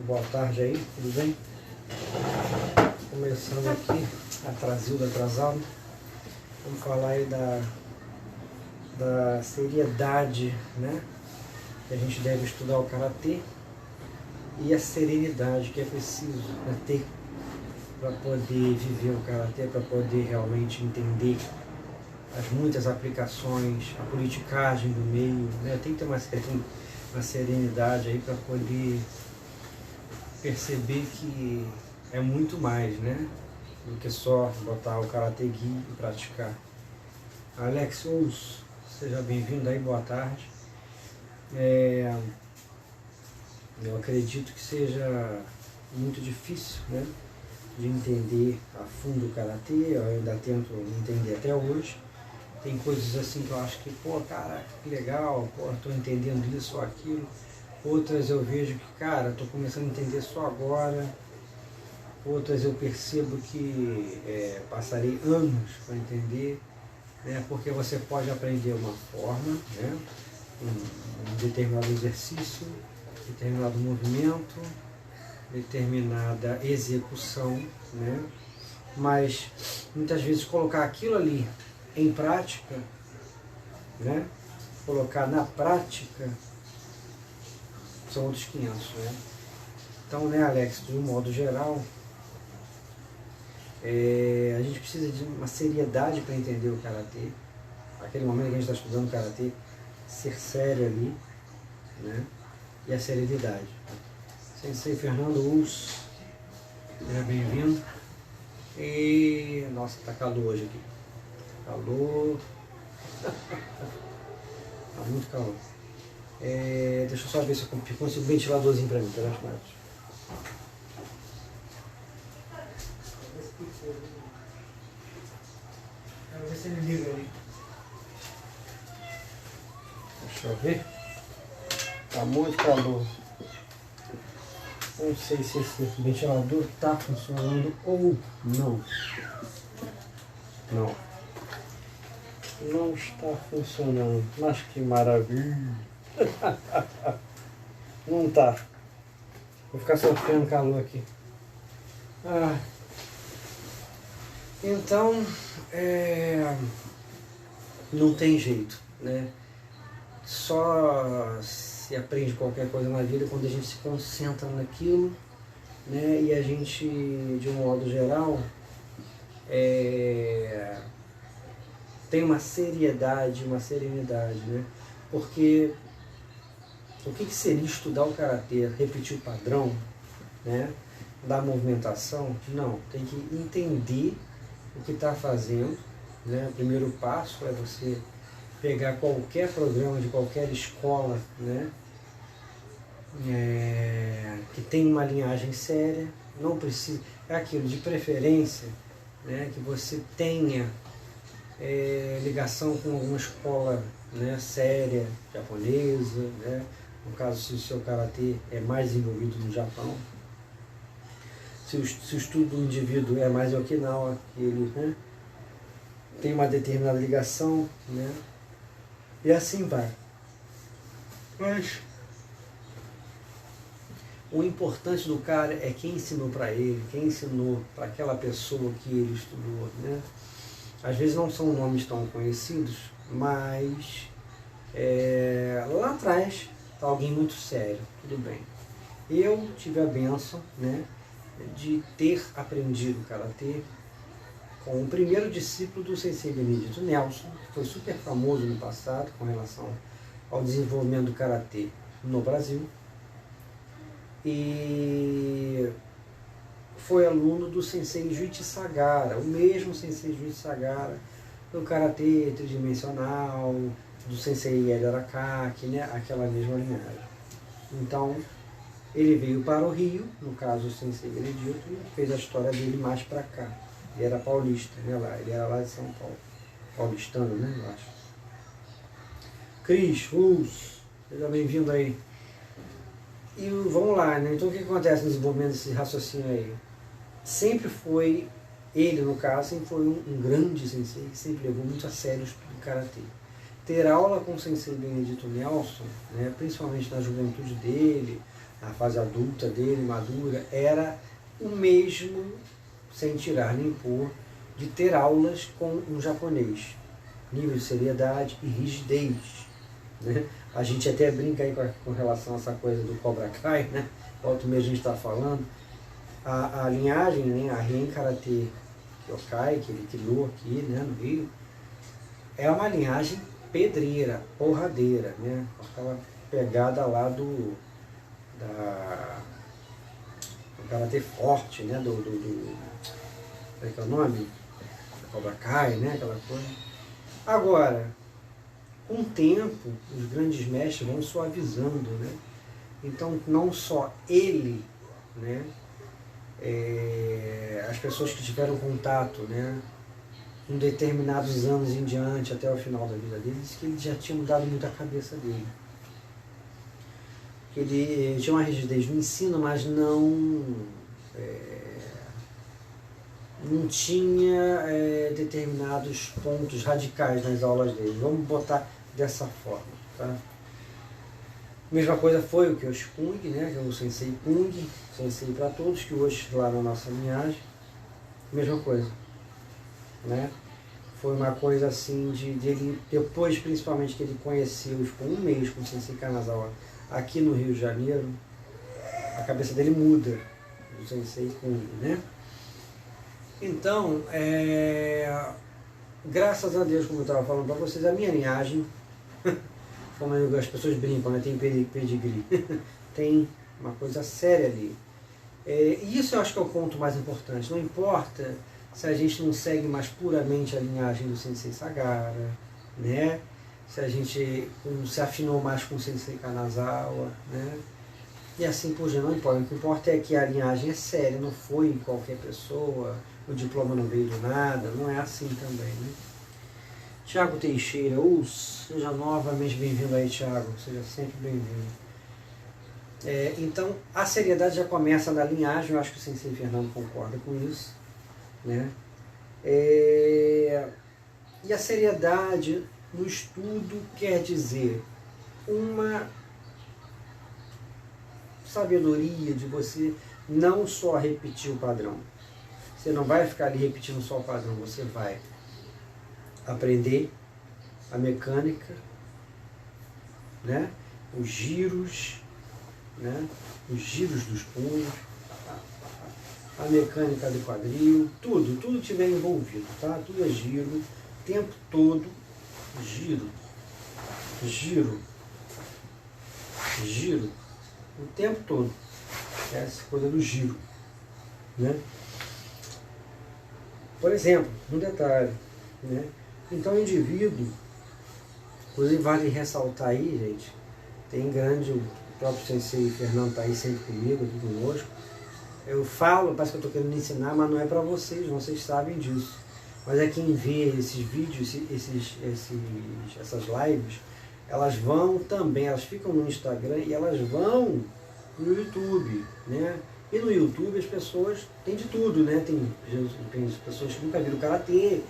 Boa tarde aí, tudo bem? Começando aqui, atrasado. Vamos falar aí da seriedade, né? Que a gente deve estudar o Karatê e a serenidade que é preciso ter para poder viver o Karatê, para poder realmente entender as muitas aplicações, a politicagem do meio, né? Tem que ter uma serenidade aí para poder perceber que é muito mais, né? Do que só botar o Karatê Gi e praticar. Alex Ous, seja bem-vindo aí, boa tarde. Eu acredito que seja muito difícil, né, de entender a fundo o Karatê. Eu ainda tento entender até hoje. Tem coisas assim que eu acho que, cara, que legal, estou entendendo isso ou aquilo. Outras eu vejo que, cara, estou começando a entender só agora. Outras eu percebo que passarei anos para entender, né, porque você pode aprender uma forma, né, um determinado exercício, determinado movimento, determinada execução, né, mas muitas vezes colocar aquilo ali em prática, né, colocar na prática, são outros 500, né? Então, né, Alex, de um modo geral, a gente precisa de uma seriedade para entender o Karatê. Aquele momento que a gente está estudando o Karatê, ser sério ali, né? E a serenidade. Sensei Fernando Ous, seja bem-vindo. E, nossa, tá calor hoje aqui. Calor. Tá muito calor. Deixa eu só ver se eu consigo um ventiladorzinho para mim, pelas mãos. Quero ver se ele liga ali. Deixa eu ver. Tá muito calor. Não sei se esse ventilador está funcionando ou não. Não está funcionando. Mas que maravilha. Não tá. Vou ficar sofrendo calor aqui. Então, não tem jeito, né? Só se aprende qualquer coisa na vida quando a gente se concentra naquilo, né? E a gente, de um modo geral, tem uma seriedade, uma serenidade, né? Porque o que seria estudar o Karatê? Repetir o padrão, né, da movimentação? Não, tem que entender o que está fazendo, né? O primeiro passo é você pegar qualquer programa de qualquer escola, né, que tem uma linhagem séria. Não precisa, é aquilo, de preferência, né, que você tenha ligação com alguma escola, né, séria, japonesa, né? No caso, se o seu Karatê é mais envolvido no Japão, se o estudo do indivíduo é mais em Okinawa, que ele, né, tem uma determinada ligação, né, e assim vai. Mas o importante do cara é quem ensinou para ele, quem ensinou para aquela pessoa que ele estudou, né? Às vezes não são nomes tão conhecidos, mas lá atrás está alguém muito sério, tudo bem. Eu tive a bênção, né, de ter aprendido Karatê com o primeiro discípulo do Sensei Benedito Nelson, que foi super famoso no passado com relação ao desenvolvimento do Karatê no Brasil, e foi aluno do Sensei Juichi Sagara, o mesmo Sensei Juichi Sagara do Karatê tridimensional, do Sensei Ed Arakaki, né, aquela mesma linhagem. Então, ele veio para o Rio, no caso o Sensei Benedito, e fez a história dele mais para cá. Ele era paulista, né, ele era lá de São Paulo. Paulistano, né, eu acho. Cris, seja bem-vindo aí. E vamos lá, né? Então o que acontece no desenvolvimento desse raciocínio aí? Sempre foi, ele no caso, sempre foi um grande sensei, que sempre levou muito a sério o estudo do Karatê. ter aula com o Sensei Benedito Nelson, né, principalmente na juventude dele, na fase adulta dele, madura, era o mesmo, sem tirar nem pôr, de ter aulas com um japonês. Nível de seriedade e rigidez. Né? A gente até brinca aí com relação a essa coisa do Cobra Kai, né? Outro mês a gente está falando. A linhagem, né, a Rien Karatê Kyokai, que ele criou aqui, né, no Rio, é uma linhagem pedreira, porradeira, né? Aquela pegada lá do Karatê forte, né? Como é que é o nome? Cobra Kai, né? Aquela coisa. Agora, com o tempo, os grandes mestres vão suavizando, né? Então, não só ele, né? As pessoas que tiveram contato, né? Em determinados anos em diante, até o final da vida dele, disse que ele já tinha mudado muito a cabeça dele. Que ele tinha uma rigidez no ensino, mas não tinha determinados pontos radicais nas aulas dele. Vamos botar dessa forma. Tá? Mesma coisa foi o Kyoshi Kung, né, que é o Sensei Kung, Sensei para todos, que hoje lá na nossa linhagem, mesma coisa. Né? Foi uma coisa assim de ele, depois principalmente que ele conheceu, ficou um mês com o Sensei Kanazawa aqui no Rio de Janeiro, a cabeça dele muda, do Sensei Kung, né? Então, graças a Deus, como eu estava falando para vocês, a minha linhagem, como as pessoas brincam, né? Tem pedigree, tem uma coisa séria ali. E isso eu acho que é o ponto mais importante. Não importa se a gente não segue mais puramente a linhagem do Sensei Sagara, né? Se a gente se afinou mais com o Sensei Kanazawa, né? E assim por diante, não importa. O que importa é que a linhagem é séria, não foi qualquer pessoa, o diploma não veio do nada, não é assim também, né? Tiago Teixeira, seja novamente bem-vindo aí, Tiago, seja sempre bem-vindo. Então, a seriedade já começa na linhagem, eu acho que o Sensei Fernando concorda com isso, né? E a seriedade no estudo quer dizer uma sabedoria de você não só repetir o padrão. Você não vai ficar ali repetindo só o padrão, você vai aprender a mecânica, né? Os giros, né? Os giros dos punhos, a mecânica do quadril, tudo tiver envolvido, tá? Tudo é giro, o tempo todo, giro, o tempo todo. Essa coisa do giro, né? Por exemplo, um detalhe, né? Então, o indivíduo, inclusive vale ressaltar aí, gente, tem grande, o próprio Sensei Fernando está aí sempre comigo, aqui conosco. Eu falo, parece que eu estou querendo ensinar, mas não é para vocês sabem disso. Mas é quem vê esses vídeos, essas lives, elas vão também, elas ficam no Instagram e elas vão no YouTube, né? E no YouTube as pessoas têm de tudo, né? Tem pessoas que nunca viram karatê,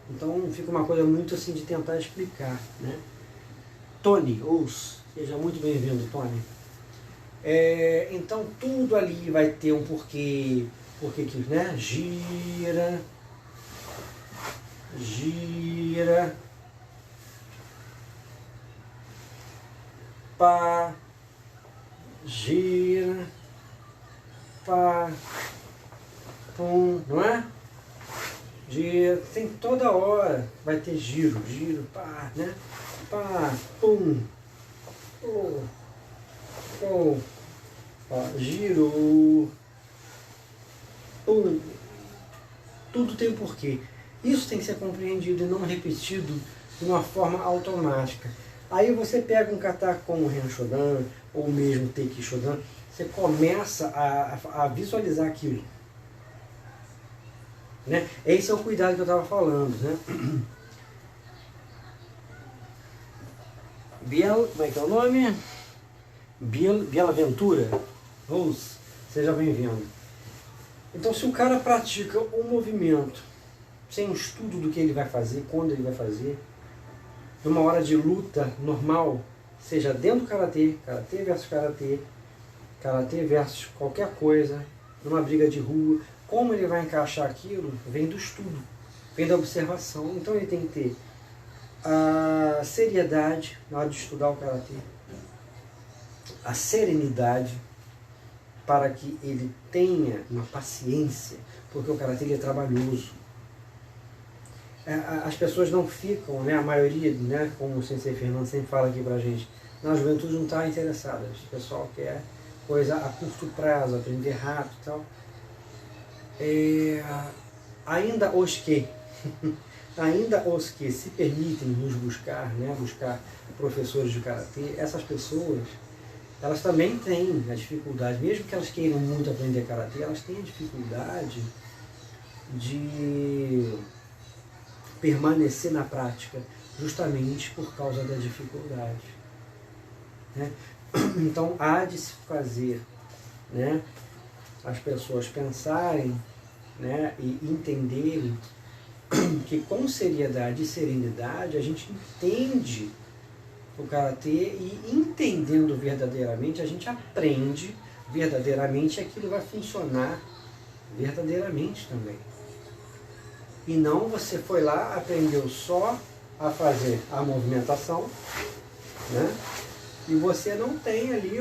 então fica uma coisa muito assim de tentar explicar, né? Tony, seja muito bem-vindo, Tony. Então tudo ali vai ter um porquê que, né? Gira, pá, gira, pá, pum, não é? Gira, tem toda hora, vai ter giro, pá, né? Pá, pum, giro, pum, tudo tem um porquê. Isso tem que ser compreendido e não repetido de uma forma automática. Aí você pega um kata como o Ren Shodan, ou mesmo Teiki Shodan, você começa a visualizar aquilo. Né? Esse é o cuidado que eu estava falando. Né? Como é que é o nome? Bielaventura. Seja bem-vindo. Então, se o cara pratica um movimento sem um estudo do que ele vai fazer, quando ele vai fazer, numa hora de luta normal, seja dentro do karatê, karatê versus qualquer coisa, numa briga de rua, como ele vai encaixar aquilo vem do estudo, vem da observação. Então ele tem que ter a seriedade na hora de estudar o karatê, a serenidade, para que ele tenha uma paciência, porque o karatê ele é trabalhoso. As pessoas não ficam, né, a maioria, né, como o Sensei Fernando sempre fala aqui pra gente, na juventude não está interessada, o pessoal quer coisa a curto prazo, aprender rápido e tal. Ainda os que se permitem nos buscar, né, buscar professores de karatê, essas pessoas, elas também têm a dificuldade, mesmo que elas queiram muito aprender karatê, elas têm a dificuldade de permanecer na prática, justamente por causa da dificuldade, né? Então há de se fazer, né, as pessoas pensarem, né, e entenderem que com seriedade e serenidade a gente entende o karatê, e entendendo verdadeiramente a gente aprende verdadeiramente, e aquilo vai funcionar verdadeiramente também. E não você foi lá, aprendeu só a fazer a movimentação, né? E você não tem ali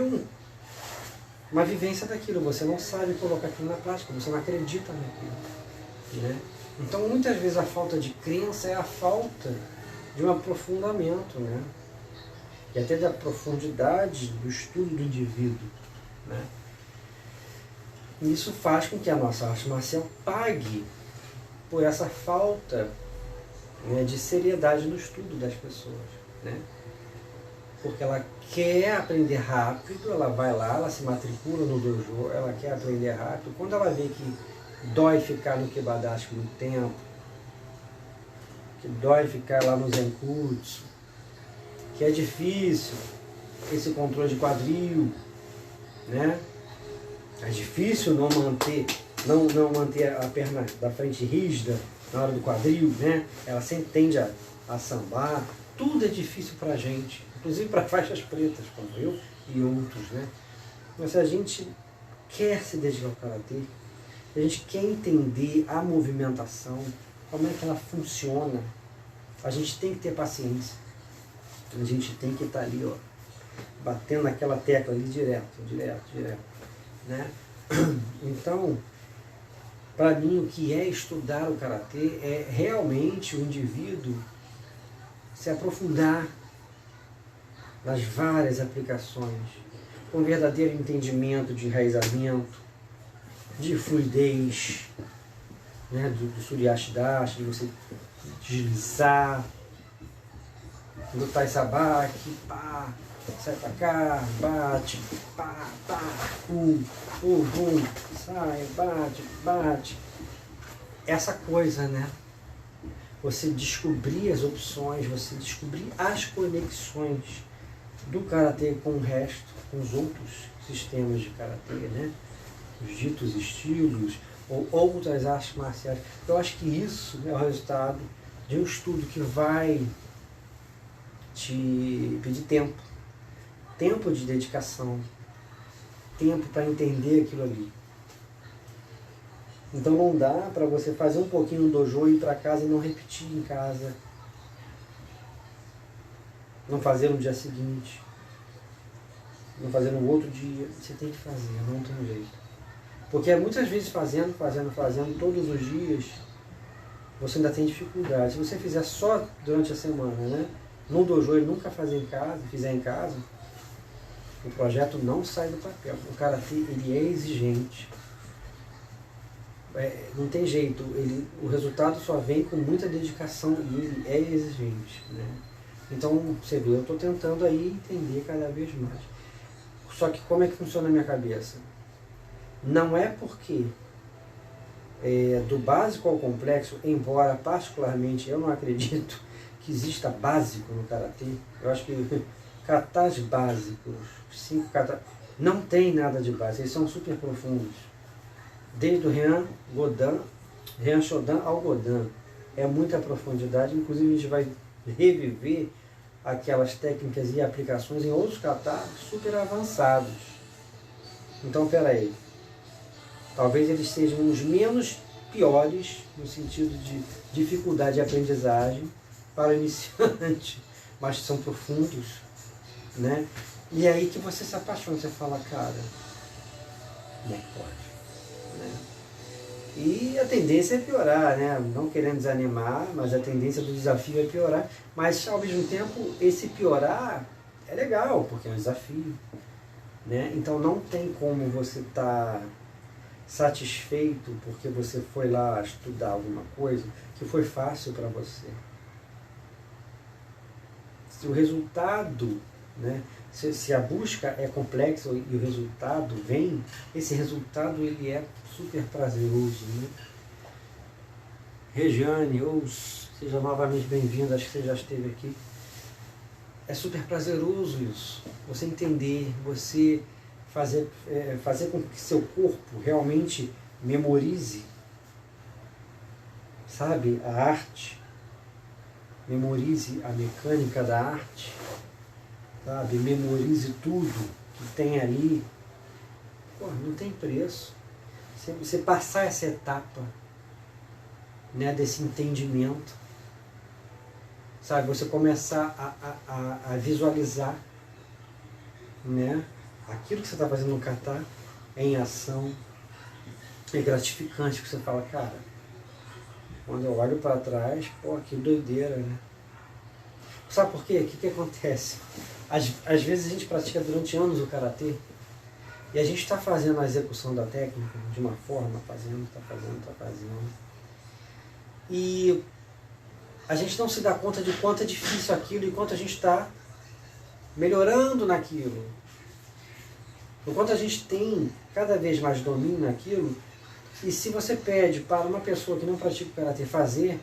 uma vivência daquilo, você não sabe colocar aquilo na prática, você não acredita naquilo, né? Então muitas vezes a falta de crença é a falta de um aprofundamento, né? E até da profundidade do estudo do indivíduo, né? E isso faz com que a nossa arte marcial pague por essa falta, né, de seriedade no estudo das pessoas, né? Porque ela quer aprender rápido, ela vai lá, ela se matricula no dojo, ela quer aprender rápido. Quando ela vê que dói ficar no Kibadashi muito tempo, que dói ficar lá no Zenkutsu, que é difícil esse controle de quadril, né? É difícil não manter a perna da frente rígida na hora do quadril, né? Ela sempre tende a sambar. Tudo é difícil pra gente, inclusive para faixas pretas, como eu e outros, né? Mas se a gente quer se dedicar ao karatê, a gente quer entender a movimentação, como é que ela funciona, a gente tem que ter paciência. A gente tem que estar ali, ó, batendo naquela tecla ali direto, né? Então, para mim, o que é estudar o karatê é realmente o indivíduo se aprofundar nas várias aplicações, com verdadeiro entendimento de enraizamento, de fluidez, né, do Suryashidashi, de você deslizar, do Tai Sabaki, pá, sai pra cá, bate, pá, pá, sai, bate. Essa coisa, né? Você descobrir as opções, você descobrir as conexões do karatê com o resto, com os outros sistemas de karatê, né? Os ditos estilos ou outras artes marciais. Eu acho que isso é o resultado de um estudo que vai te pedir tempo de dedicação, tempo para entender aquilo ali. Então não dá para você fazer um pouquinho no dojo e ir para casa e não repetir em casa, não fazer no dia seguinte, não fazer no outro dia. Você tem que fazer, não tem jeito. Porque muitas vezes fazendo todos os dias, você ainda tem dificuldade. Se você fizer só durante a semana, né? No dojo e nunca fizer em casa, o projeto não sai do papel. O karatê, ele é exigente. Não tem jeito, o resultado só vem com muita dedicação e ele é exigente, né? Então, você vê, eu estou tentando aí entender cada vez mais. Só que como é que funciona a minha cabeça? Não é porque do básico ao complexo, embora particularmente eu não acredito que exista básico no karatê, eu acho que katas básicos, 5 katas, não tem nada de básico, eles são super profundos. Desde o Ryan Shodan ao Godan. É muita profundidade, inclusive a gente vai reviver aquelas técnicas e aplicações em outros katas super avançados. Então, peraí, talvez eles sejam os menos piores no sentido de dificuldade de aprendizagem para o iniciante, mas são profundos, né? E aí que você se apaixona, você fala, cara, como é que pode? Né? E a tendência é piorar, né? Não querendo desanimar, mas a tendência do desafio é piorar. Mas, ao mesmo tempo, esse piorar é legal, porque é um desafio, né? Então não tem como você estar satisfeito porque você foi lá estudar alguma coisa que foi fácil para você. Se o resultado, né, se a busca é complexa e o resultado vem, esse resultado ele é super prazeroso, né? Regiane, seja novamente bem-vinda, acho que você já esteve aqui. É super prazeroso isso, você entender, você fazer com que seu corpo realmente memorize, sabe, a arte, memorize a mecânica da arte, sabe, memorize tudo que tem ali. Pô, não tem preço. Você passar essa etapa, né, desse entendimento, sabe, você começar a visualizar, né, aquilo que você está fazendo no kata em ação, é gratificante, que você fala, cara, quando eu olho para trás, pô, que doideira, né? Sabe por quê? O que acontece? Às vezes a gente pratica durante anos o karatê e a gente está fazendo a execução da técnica de uma forma, está fazendo. E a gente não se dá conta de quanto é difícil aquilo e quanto a gente está melhorando naquilo. Enquanto a gente tem cada vez mais domínio naquilo, e se você pede para uma pessoa que não pratica o karatê fazer,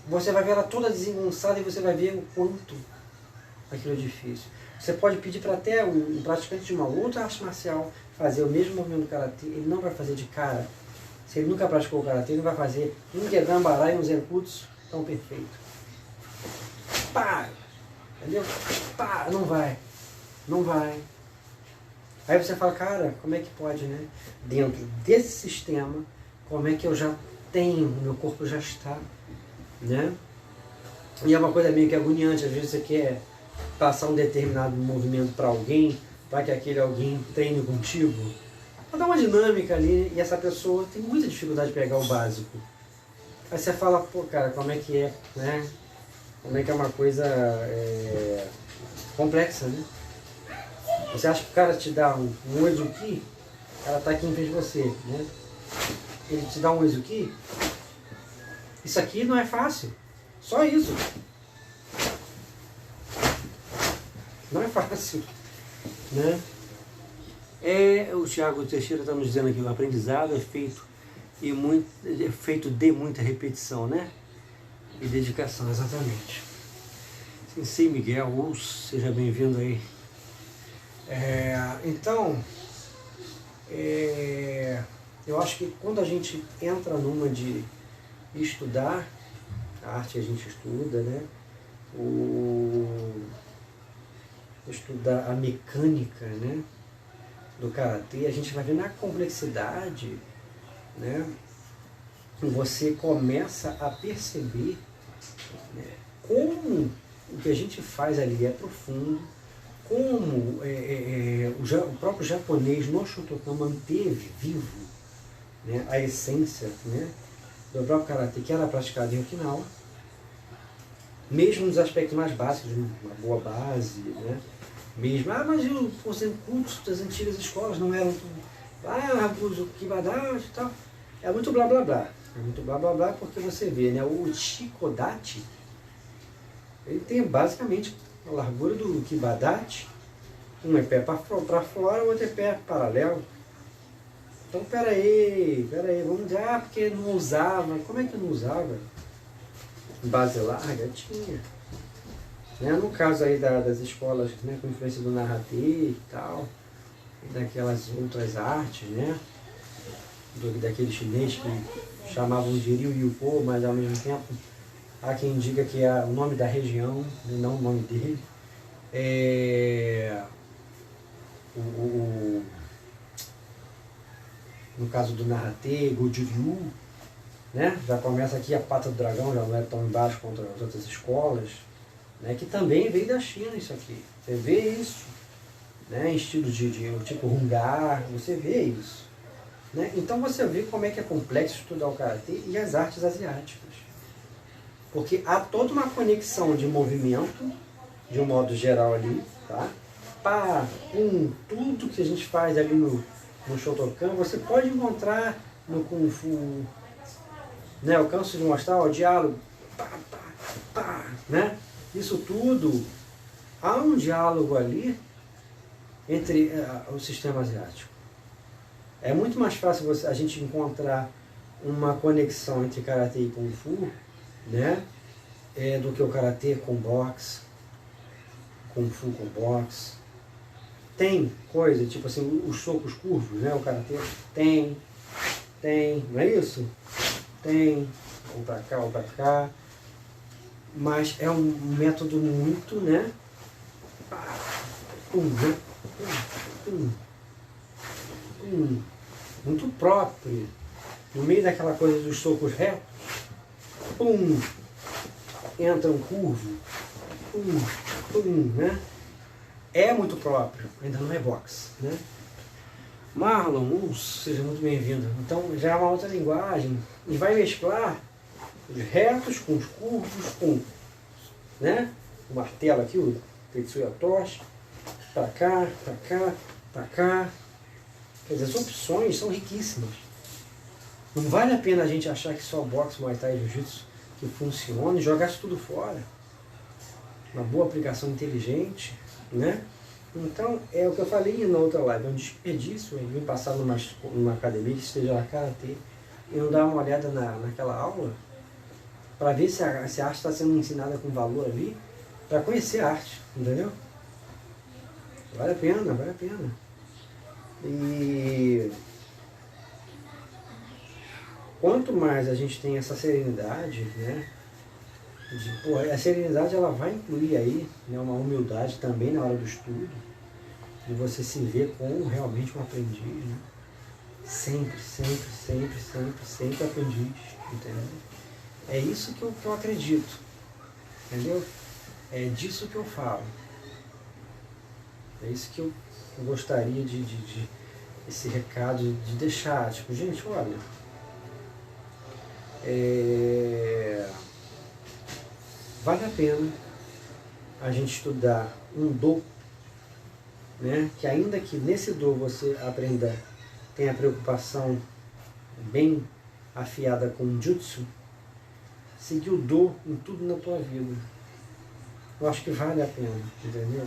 você vai ver ela toda desengonçada e você vai ver o quanto aquilo é difícil. Você pode pedir para até um praticante de uma outra arte marcial fazer o mesmo movimento do karatê, ele não vai fazer de cara. Se ele nunca praticou o karatê, ele não vai fazer um Gedan-bara e um Zenkutsu tão perfeito. Pá! Entendeu? Pá! Não vai. Não vai. Aí você fala, cara, como é que pode, né? Dentro desse sistema, como é que eu já tenho, o meu corpo já está, né? E é uma coisa meio que agoniante, às vezes você quer passar um determinado movimento para alguém, para que aquele alguém treine contigo, para dar uma dinâmica ali, e essa pessoa tem muita dificuldade de pegar o básico. Aí você fala, pô, cara, como é que é, né? Como é que é uma coisa complexa, né? Você acha que o cara te dá um Uezuki, o cara está aqui em frente de você, né? Ele te dá um Uezuki, isso aqui não é fácil, só isso. Não é fácil, né? O Thiago Teixeira está nos dizendo aqui, o aprendizado é feito de muita repetição, né? E dedicação, exatamente. Sensei Miguel, seja bem-vindo aí. Então, eu acho que quando a gente entra numa de estudar, a arte que a gente estuda, né? Estudar a mecânica, né, do karatê, a gente vai ver na complexidade, né? Você começa a perceber, né, como o que a gente faz ali é profundo, como o próprio japonês no Shotokan manteve vivo, né, a essência, né, do próprio karatê que era praticado em Okinawa, mesmo nos aspectos mais básicos, uma boa base, né, mesmo, mas os Zenkutsu das antigas escolas não eram tudo, o Kibadashi e tal, é muito blá blá blá, porque você vê, né, o Shikodachi, ele tem basicamente a largura do Kibadachi, um é pé para fora, o outro é pé paralelo. Então, peraí, vamos dizer, porque não usava. Como é que não usava? Base larga? Tinha. Né? No caso aí das escolas, né, com influência do Narratê e tal, e daquelas outras artes, né? Daquele chinês que chamavam de Ryu Yupo, mas ao mesmo tempo Há quem diga que é o nome da região, e não o nome dele. No caso do Narate, Goju-ryu, né? Já começa aqui a pata do dragão, já não é tão embaixo contra as outras escolas, né? Que também veio da China isso aqui. Você vê isso, né? Em estilo de tipo Hungar, você vê isso. Né? Então você vê como é que é complexo estudar o Karatê e as artes asiáticas. Porque há toda uma conexão de movimento, de um modo geral ali, tá? Tudo que a gente faz ali no Shotokan, você pode encontrar no Kung Fu. Né? Eu canso de mostrar o diálogo, né? Isso tudo, há um diálogo ali entre o sistema asiático. É muito mais fácil a gente encontrar uma conexão entre Karatê e Kung Fu, né? Do que o Karatê com boxe, Kung Fu com boxe. Tem coisa, tipo assim, os socos curvos, né? O Karatê tem, não é isso? Tem, ou pra cá, ou pra cá. Mas é um método muito, né? Muito próprio. No meio daquela coisa dos socos retos, entra um curvo, né? É muito próprio, ainda não é boxe, né? Marlon, seja muito bem-vindo. Então já é uma outra linguagem e vai mesclar os retos com os curvos, com, né? O martelo aqui, o Tetsuya Toshi, pra cá, pra cá, pra cá. Quer dizer, as opções são riquíssimas. Não vale a pena a gente achar que só boxe, Muay Thai e Jiu-Jitsu que funciona e jogar isso tudo fora. Uma boa aplicação inteligente, né? Então, é o que eu falei na outra live, é um desperdício em vir passar numa academia que esteja lá Karatê e não dar uma olhada naquela aula para ver se a arte está sendo ensinada com valor ali, para conhecer a arte, entendeu? Vale a pena, vale a pena. E quanto mais a gente tem essa serenidade, né? A serenidade ela vai incluir aí, né, uma humildade também na hora do estudo, de você se ver como realmente um aprendiz, né? Sempre aprendiz, entendeu? É isso que eu acredito, entendeu? É disso que eu falo. É isso que eu gostaria esse recado de deixar, tipo, gente, olha, vale a pena a gente estudar um do, né? Que ainda que nesse do você aprenda, tenha a preocupação bem afiada com o jutsu, seguir o do em tudo na tua vida. Eu acho que vale a pena, entendeu?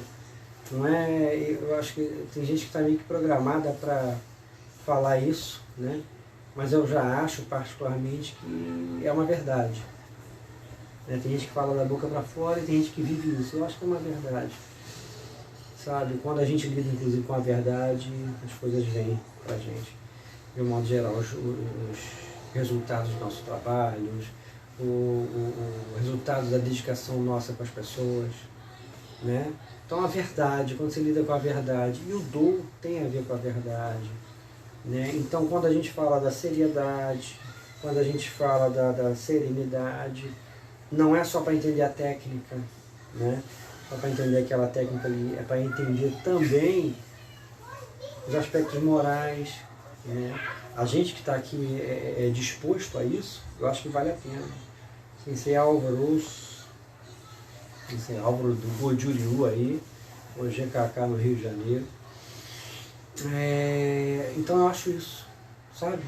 Não é, eu acho que tem gente que está meio que programada para falar isso, né? Mas eu já acho particularmente que é uma verdade. Né? Tem gente que fala da boca para fora e tem gente que vive isso. Eu acho que é uma verdade. Sabe? Quando a gente lida inclusive com a verdade, as coisas vêm para a gente. De um modo geral, os resultados do nosso trabalho, o resultado da dedicação nossa com as pessoas, né? Então a verdade, quando você lida com a verdade, e o do tem a ver com a verdade, né? Então quando a gente fala da seriedade, quando a gente fala da serenidade, não é só para entender a técnica, né? Só para entender aquela técnica ali, é para entender também os aspectos morais, né? A gente que está aqui é disposto a isso, eu acho que vale a pena. Sensei Álvaro do Goju-ryu aí, o GKK no Rio de Janeiro. Então eu acho isso, sabe?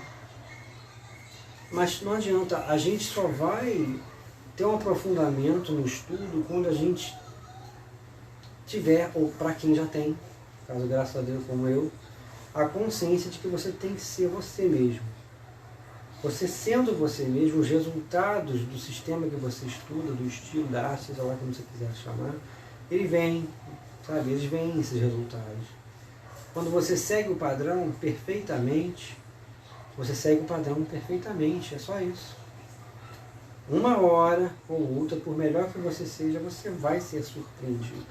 Mas não adianta, a gente só vai ter um aprofundamento no estudo quando a gente tiver, ou para quem já tem, caso graças a Deus como eu, a consciência de que você tem que ser você mesmo. Você sendo você mesmo, os resultados do sistema que você estuda, do estilo, da arte, seja lá como você quiser chamar, ele vem, sabe? Eles vêm, esses resultados. Quando você segue o padrão perfeitamente, você segue o padrão perfeitamente, é só isso. uma hora ou outra, por melhor que você seja, você vai ser surpreendido.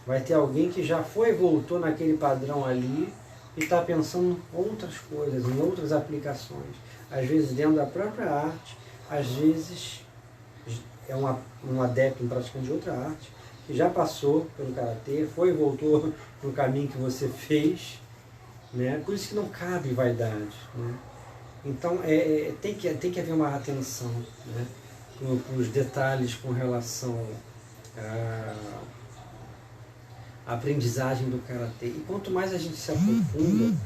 Vai ter alguém que já foi e voltou naquele padrão ali e está pensando em outras coisas, em outras aplicações. Às vezes dentro da própria arte, às vezes é um adepto, um praticante de outra arte, que já passou pelo karatê, foi e voltou no caminho que você fez, né? Por isso que não cabe vaidade, né? Então tem que haver uma atenção, né, para os detalhes com relação à aprendizagem do karatê. E quanto mais a gente se aprofunda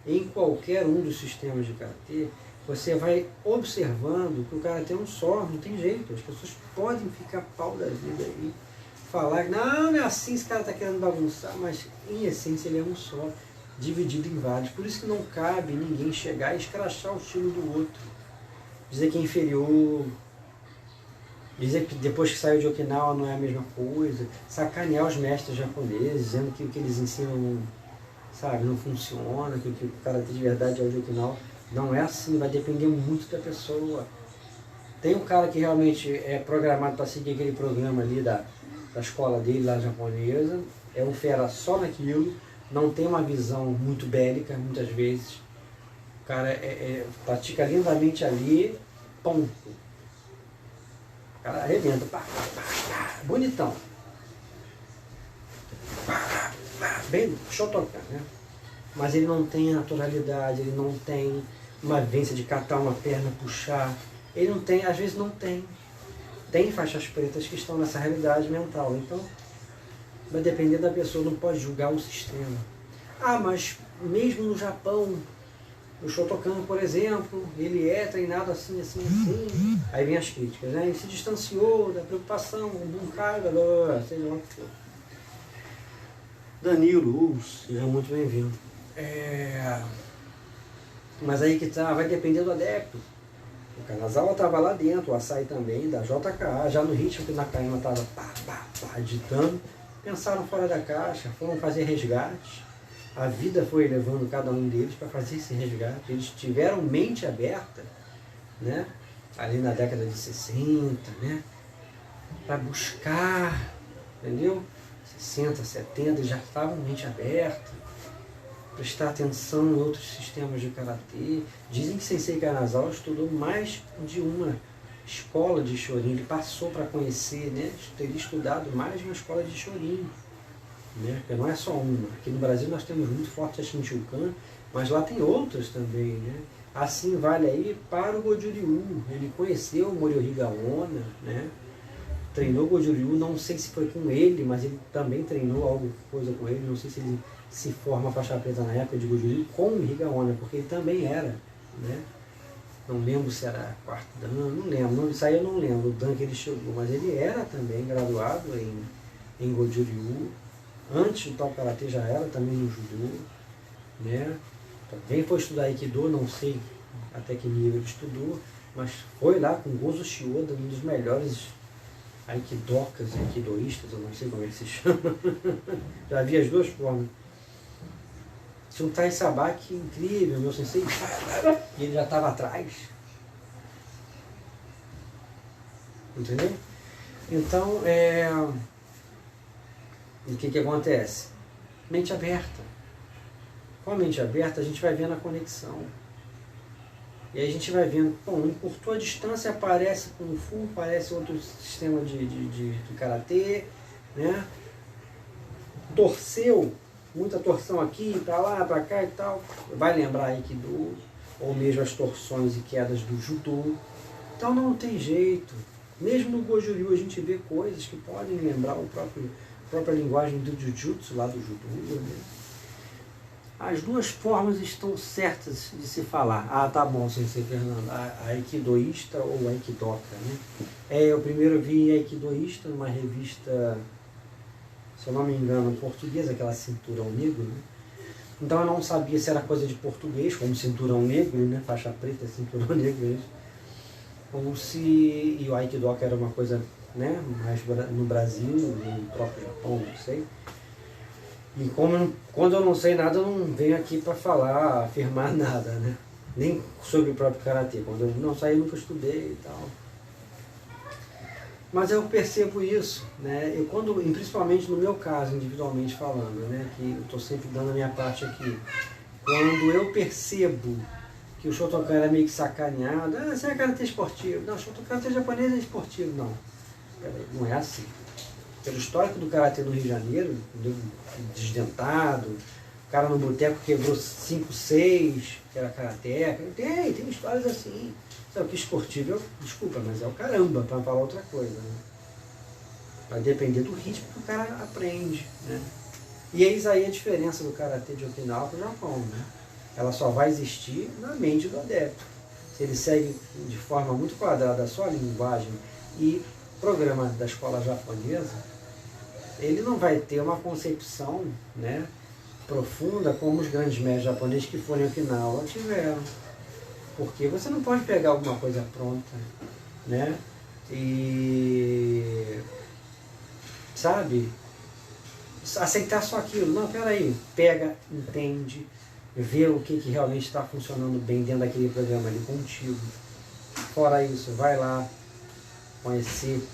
em qualquer um dos sistemas de karatê, você vai observando que o karatê é um só, não tem jeito. As pessoas podem ficar pau da vida aí, falar que não é assim, esse cara está querendo bagunçar, mas em essência ele é um só, dividido em vários. Por isso que não cabe ninguém chegar e escrachar o estilo do outro, dizer que é inferior, dizer que depois que saiu de Okinawa não é a mesma coisa, sacanear os mestres japoneses, dizendo que o que eles ensinam não funciona, que o karatê de verdade é o de Okinawa. Não é assim, vai depender muito da pessoa. Tem um cara que realmente é programado para seguir aquele programa ali da escola dele, lá japonesa, é um fera só naquilo, não tem uma visão muito bélica, muitas vezes. O cara pratica lindamente ali, ponto. O cara arrebenta, pá, pá, pá, pá, bonitão. Pá, pá, bem Shotokan, né? Mas ele não tem a naturalidade, ele não tem uma vivência de catar uma perna, puxar. Ele não tem, às vezes não tem. Tem faixas pretas que estão nessa realidade mental. Então, vai depender da pessoa, não pode julgar o sistema. Ah, mas mesmo no Japão, o Shotokan, por exemplo, ele é treinado assim, assim, assim. Aí vem as críticas, né? Ele se distanciou da preocupação, o Bunkai, seja lá o que for. Danilo, seja muito bem-vindo. Mas aí que tá, vai depender do adepto. O Kanazawa estava lá dentro, o Asai também, da JKA, já no ritmo que o Nakayama estava agitando, pensaram fora da caixa, foram fazer resgate. A vida foi levando cada um deles para fazer esse resgate. Eles tiveram mente aberta, né, ali na década de 60, né, para buscar, entendeu? 60, 70, eles já estavam mente aberta, prestar atenção em outros sistemas de karatê. Dizem que Sensei Kanazawa estudou mais de uma escola de Shorin, ele passou para conhecer, né, teria estudado mais de uma escola de Shorin, né, porque não é só uma. Aqui no Brasil nós temos muito forte a Shinshukan, mas lá tem outras também, né. Assim vale aí para o Goju-Ryu, ele conheceu o Morihei Gaona, né, treinou o Goju-Ryu, não sei se foi com ele, mas ele também treinou alguma coisa com ele, não sei se ele se forma faixa preta na época de Goju-Ryu com o Higaona, porque ele também era, né? Não lembro se era quarto dan, não lembro, isso aí eu não lembro, o dan que ele chegou, mas ele era também graduado em Goju-Ryu, antes do Top Karatê já era também no Judô, né? Também foi estudar Aikido, não sei até que nível ele estudou, mas foi lá com Gozo Shioda, um dos melhores aikidokas, aikidoístas, eu não sei como ele se chama, já vi as duas formas. Suntai Sabaki, incrível, meu sensei, e ele já estava atrás. Entendeu? Então, o que acontece? Mente aberta. Com a mente aberta, a gente vai vendo a conexão. E aí a gente vai vendo, encurtou a distância, aparece Kung Fu, aparece outro sistema de karatê, né? Torceu, muita torção aqui, para lá, para cá e tal, vai lembrar Aikido, ou mesmo as torções e quedas do Judô. Então não tem jeito. Mesmo no Goju-Ryu a gente vê coisas que podem lembrar a própria linguagem do Jujutsu, lá do Judô, né? As duas formas estão certas de se falar. Ah, tá bom, Sensei Fernando, aikidoísta ou aikidoka, né? Eu primeiro vi aikidoísta numa revista, se eu não me engano, portuguesa, aquela Cinturão Negro, né? Então eu não sabia se era coisa de português, como Cinturão Negro, né? Faixa preta, Cinturão Negro, ou se o aikidoka era uma coisa, né, mais no Brasil, no próprio Japão, não sei. E quando eu não sei nada, eu não venho aqui para falar, afirmar nada, né? Nem sobre o próprio karatê. Quando eu não saí, nunca estudei e tal. Mas eu percebo isso, né? Eu quando, e principalmente no meu caso, individualmente falando, né? Que eu estou sempre dando a minha parte aqui. Quando eu percebo que o Shotokan era meio que sacaneado, você é karatê esportivo. Não, Shotokan japonês é esportivo. Não, peraí, não é assim. Pelo histórico do karatê no Rio de Janeiro, desdentado, o cara no boteco quebrou 5, 6, que era karatê. Tem histórias assim. Sabe, que esportivo, desculpa, mas é o caramba, para falar outra coisa. Né? Vai depender do ritmo que o cara aprende. Né? E eis aí a diferença do karatê de Okinawa para o Japão. Né? Ela só vai existir na mente do adepto. Se ele segue de forma muito quadrada a sua linguagem e programa da escola japonesa, ele não vai ter uma concepção, né, profunda como os grandes mestres japoneses que foram em Okinawa tiveram. Porque você não pode pegar alguma coisa pronta, né? E, sabe, aceitar só aquilo. Não, peraí, pega, entende, vê o que realmente está funcionando bem dentro daquele programa ali contigo. Fora isso, vai lá conhecer.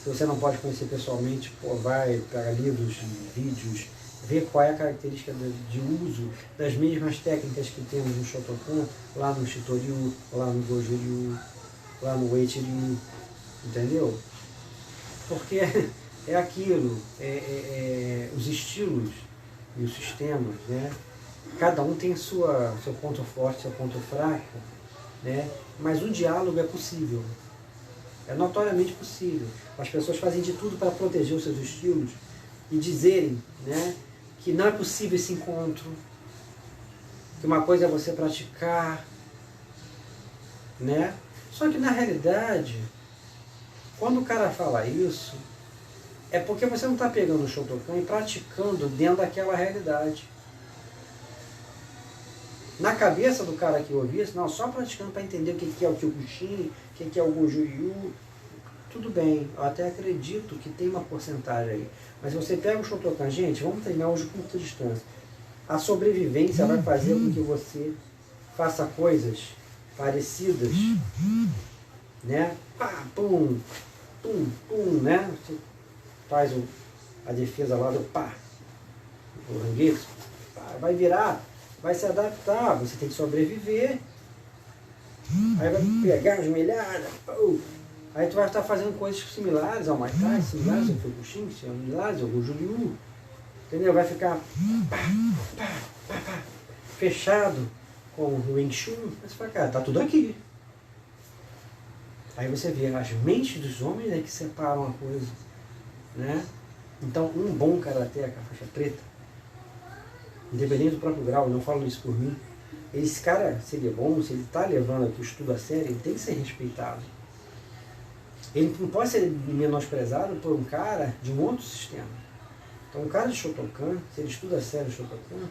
Se você não pode conhecer pessoalmente, pô, vai para livros, vídeos, ver qual é a característica de uso das mesmas técnicas que temos no Shotokan, lá no Shitoryu, lá no Goju-ryu, lá no Uechi-ryu, entendeu? Porque é aquilo, os estilos e os sistemas, né? Cada um tem seu ponto forte, seu ponto fraco, né? Mas o diálogo é possível, é notoriamente possível. As pessoas fazem de tudo para proteger os seus estilos e dizerem, né, que não é possível esse encontro, que uma coisa é você praticar, né? Só que na realidade, quando o cara fala isso, é porque você não está pegando o Shotokan e praticando dentro daquela realidade. Na cabeça do cara que ouvia isso, não, só praticando para entender o que é o Kyokushin, o que é o Goju-ryu, tudo bem, eu até acredito que tem uma porcentagem aí. Mas você pega o Shotokan, gente, vamos treinar hoje com curta distância. A sobrevivência vai fazer com que você faça coisas parecidas, né? Pá, pum, pum, pum, né? Você faz a defesa lá do pá, o rangueiro, vai virar, vai se adaptar, você tem que sobreviver. Aí vai pegar a joelhada, aí tu vai estar fazendo coisas similares ao Muay Thai, similares ao Kyokushin, similares ao Goju-ryu, entendeu? Vai ficar fechado com o Wing Chun, mas você fala, cara, tá tudo aqui. Aí você vê as mentes dos homens que separam a coisa, né? Então, um bom karatê, com a faixa preta, independente do próprio grau, não falo isso por mim, esse cara, se ele é bom, se ele está levando aqui o estudo a sério, ele tem que ser respeitado. Ele não pode ser menosprezado por um cara de um outro sistema. Então, um cara de Shotokan, se ele estuda a sério o Shotokan,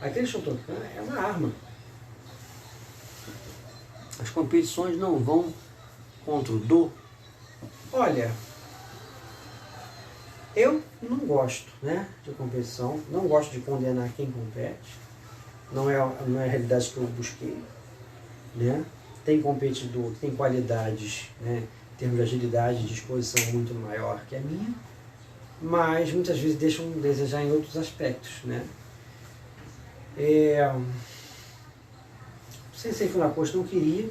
aquele Shotokan é uma arma. As competições não vão contra o Do. Olha, eu não gosto, né, de competição, não gosto de condenar quem compete. Não é a realidade que eu busquei, né? Tem competidor que tem qualidades, né, em termos de agilidade e disposição muito maior que a minha, mas muitas vezes deixam a desejar em outros aspectos, né? O Sensei Funakoshi não queria.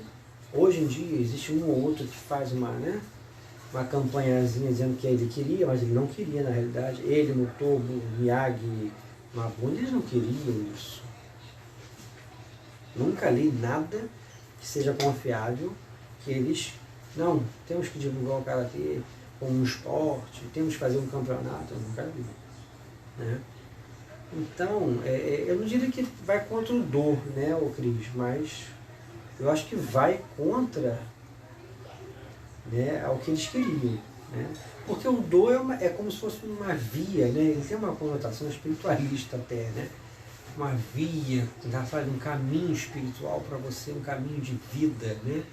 Hoje em dia existe um ou outro que faz uma campanhazinha dizendo que ele queria, mas ele não queria na realidade. Ele, Mutomo, Miyagi, Mabuni, eles não queriam isso. Nunca li nada que seja confiável, que eles, não, temos que divulgar o karatê como um esporte, temos que fazer um campeonato, eu nunca vi, né? Então, eu não diria que vai contra o Do, né, o Cris, mas eu acho que vai contra, né, ao que eles queriam, né? Porque o Do é como se fosse uma via, né? Ele tem uma conotação espiritualista até, né? Uma via, um caminho espiritual para você, um caminho de vida, né?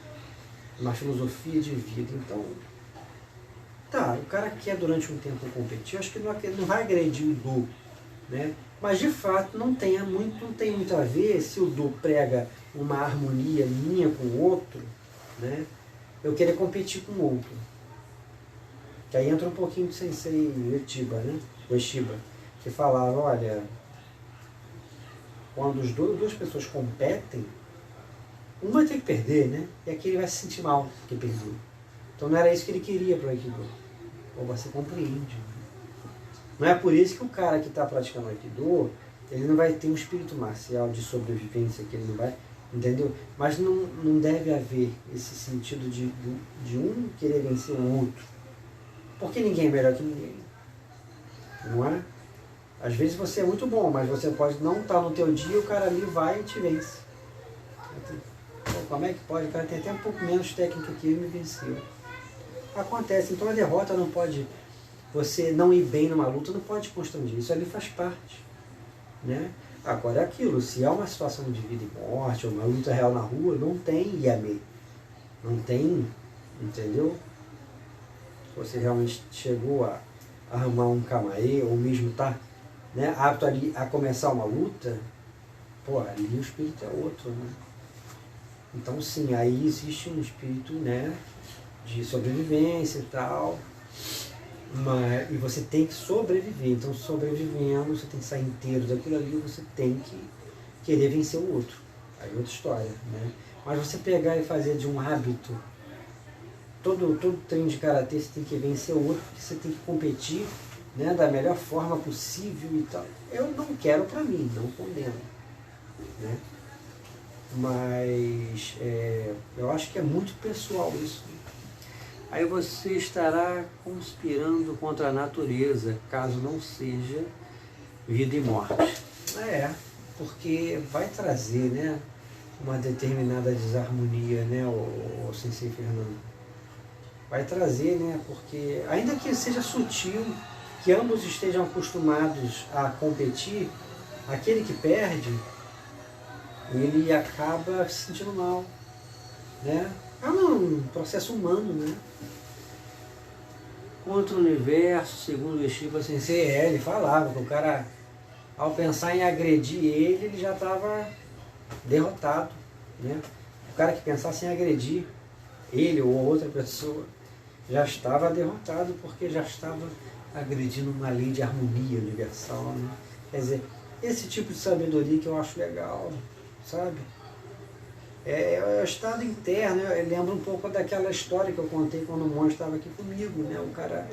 Uma filosofia de vida. Então, tá, o cara quer durante um tempo competir, acho que não vai agredir o Do, né? Mas de fato não tem muito a ver se o Do prega uma harmonia minha com o outro, né? Eu querer competir com o outro. Que aí entra um pouquinho de Sensei Ueshiba, né? Ueshiba, que falava, olha, quando duas pessoas competem, um vai ter que perder, né? E aquele vai se sentir mal porque perdeu. Então não era isso que ele queria para o Aikido. Ou você compreende. Né? Não é por isso que o cara que está praticando o Aikido, ele não vai ter um espírito marcial de sobrevivência, que ele não vai, entendeu? Mas não deve haver esse sentido de um querer vencer o outro. Porque ninguém é melhor que ninguém. Não é? Às vezes você é muito bom, mas você pode não estar no teu dia e o cara ali vai e te vence. Pô, como é que pode? O cara tem até um pouco menos técnica que ele me venceu. Acontece, então a derrota não pode, você não ir bem numa luta não pode constranger, isso ali faz parte. Né? Agora é aquilo, se há uma situação de vida e morte, ou uma luta real na rua, não tem Yame. Não tem, entendeu? Você realmente chegou a arrumar um Kamae, ou mesmo tá, né, apto ali a começar uma luta, pô, ali o espírito é outro, né? Então sim, aí existe um espírito, né, de sobrevivência e tal, mas, e você tem que sobreviver. Então sobrevivendo, você tem que sair inteiro daquilo ali, você tem que querer vencer o outro. Aí é outra história, né? Mas você pegar e fazer de um hábito, todo treino de karatê você tem que vencer o outro, porque você tem que competir, né, da melhor forma possível e tal. Eu não quero para mim, não condeno, né? Mas eu acho que é muito pessoal isso. Aí você estará conspirando contra a natureza, caso não seja vida e morte. Porque vai trazer, né, uma determinada desarmonia, né, o Sensei Fernando. Vai trazer, né, porque ainda que seja sutil, que ambos estejam acostumados a competir, aquele que perde, ele acaba se sentindo mal, né? Um processo humano, né? Contra o universo, segundo o Ueshiba Sensei, ele falava que o cara, ao pensar em agredir ele já estava derrotado, né? O cara que pensasse em agredir ele ou outra pessoa já estava derrotado, porque já estava agredindo uma lei de harmonia universal, né? Quer dizer, esse tipo de sabedoria que eu acho legal, sabe? É o estado interno. Eu lembro um pouco daquela história que eu contei quando o monge estava aqui comigo, né? O cara,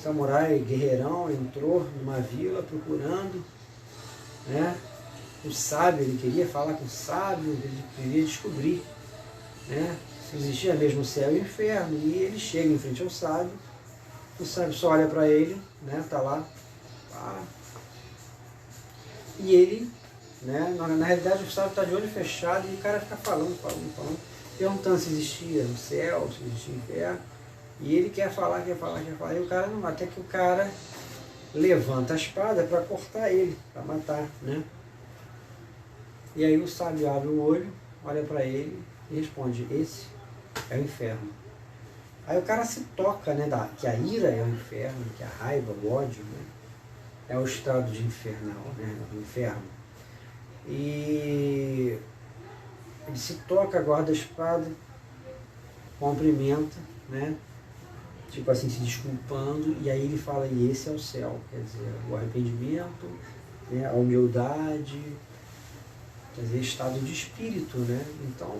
samurai, guerreirão, entrou numa vila procurando, né, o sábio. Ele queria falar com o sábio, ele queria descobrir, né, se existia mesmo o céu e o inferno. E ele chega em frente ao sábio, o sábio só olha para ele, né, tá lá, e ele, né, na realidade o sábio está de olho fechado e o cara fica falando, perguntando se existia o céu, se existia o inferno, e ele quer falar, e o cara não, até que o cara levanta a espada para cortar ele, para matar, né? E aí o sábio abre o olho, olha para ele e responde: esse é o inferno. Aí o cara se toca, né, que a ira é o inferno, que a raiva, o ódio, né, é o estado de infernal, né, do inferno. E ele se toca, guarda a espada, cumprimenta, né, tipo assim, se desculpando, e aí ele fala: e esse é o céu, quer dizer, o arrependimento, né, a humildade, quer dizer, estado de espírito, né? Então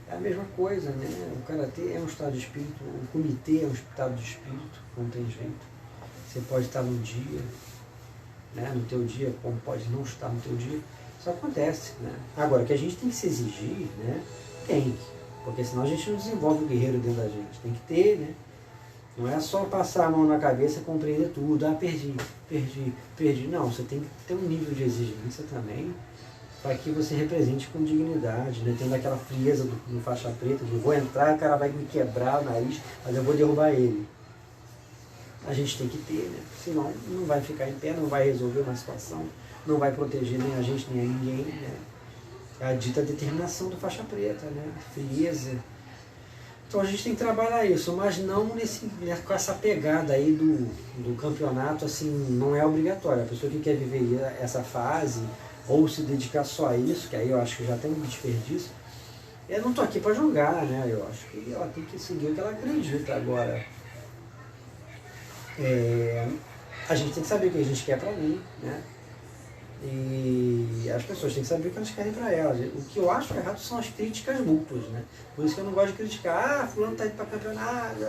é a mesma coisa, né? O karatê é um estado de espírito, o comitê é um estado de espírito, não tem jeito. Você pode estar num dia, né, no teu dia, como pode não estar no teu dia, isso acontece, né? Agora, que a gente tem que se exigir, né? Tem, porque senão a gente não desenvolve o guerreiro dentro da gente, tem que ter, né? Não é só passar a mão na cabeça e compreender tudo, perdi, não, você tem que ter um nível de exigência também, para que você represente com dignidade, né? Tendo aquela frieza do faixa preta, de vou entrar, o cara vai me quebrar o nariz, mas eu vou derrubar ele. A gente tem que ter, né? Senão não vai ficar em pé, não vai resolver uma situação, não vai proteger nem a gente nem a ninguém, né? É a dita determinação do faixa preta, né? Frieza. Então a gente tem que trabalhar isso, mas não com essa pegada aí do campeonato, assim, não é obrigatório. A pessoa que quer viver essa fase, ou se dedicar só a isso, que aí eu acho que já tem um desperdício, Eu não tô aqui para julgar, né? Eu acho que ela tem que seguir o que ela acredita. Agora, a gente tem que saber o que a gente quer para mim, né? E as pessoas têm que saber o que elas querem para elas. O que eu acho errado são as críticas mútuas, né? Por isso que eu não gosto de criticar, fulano tá indo para campeonato.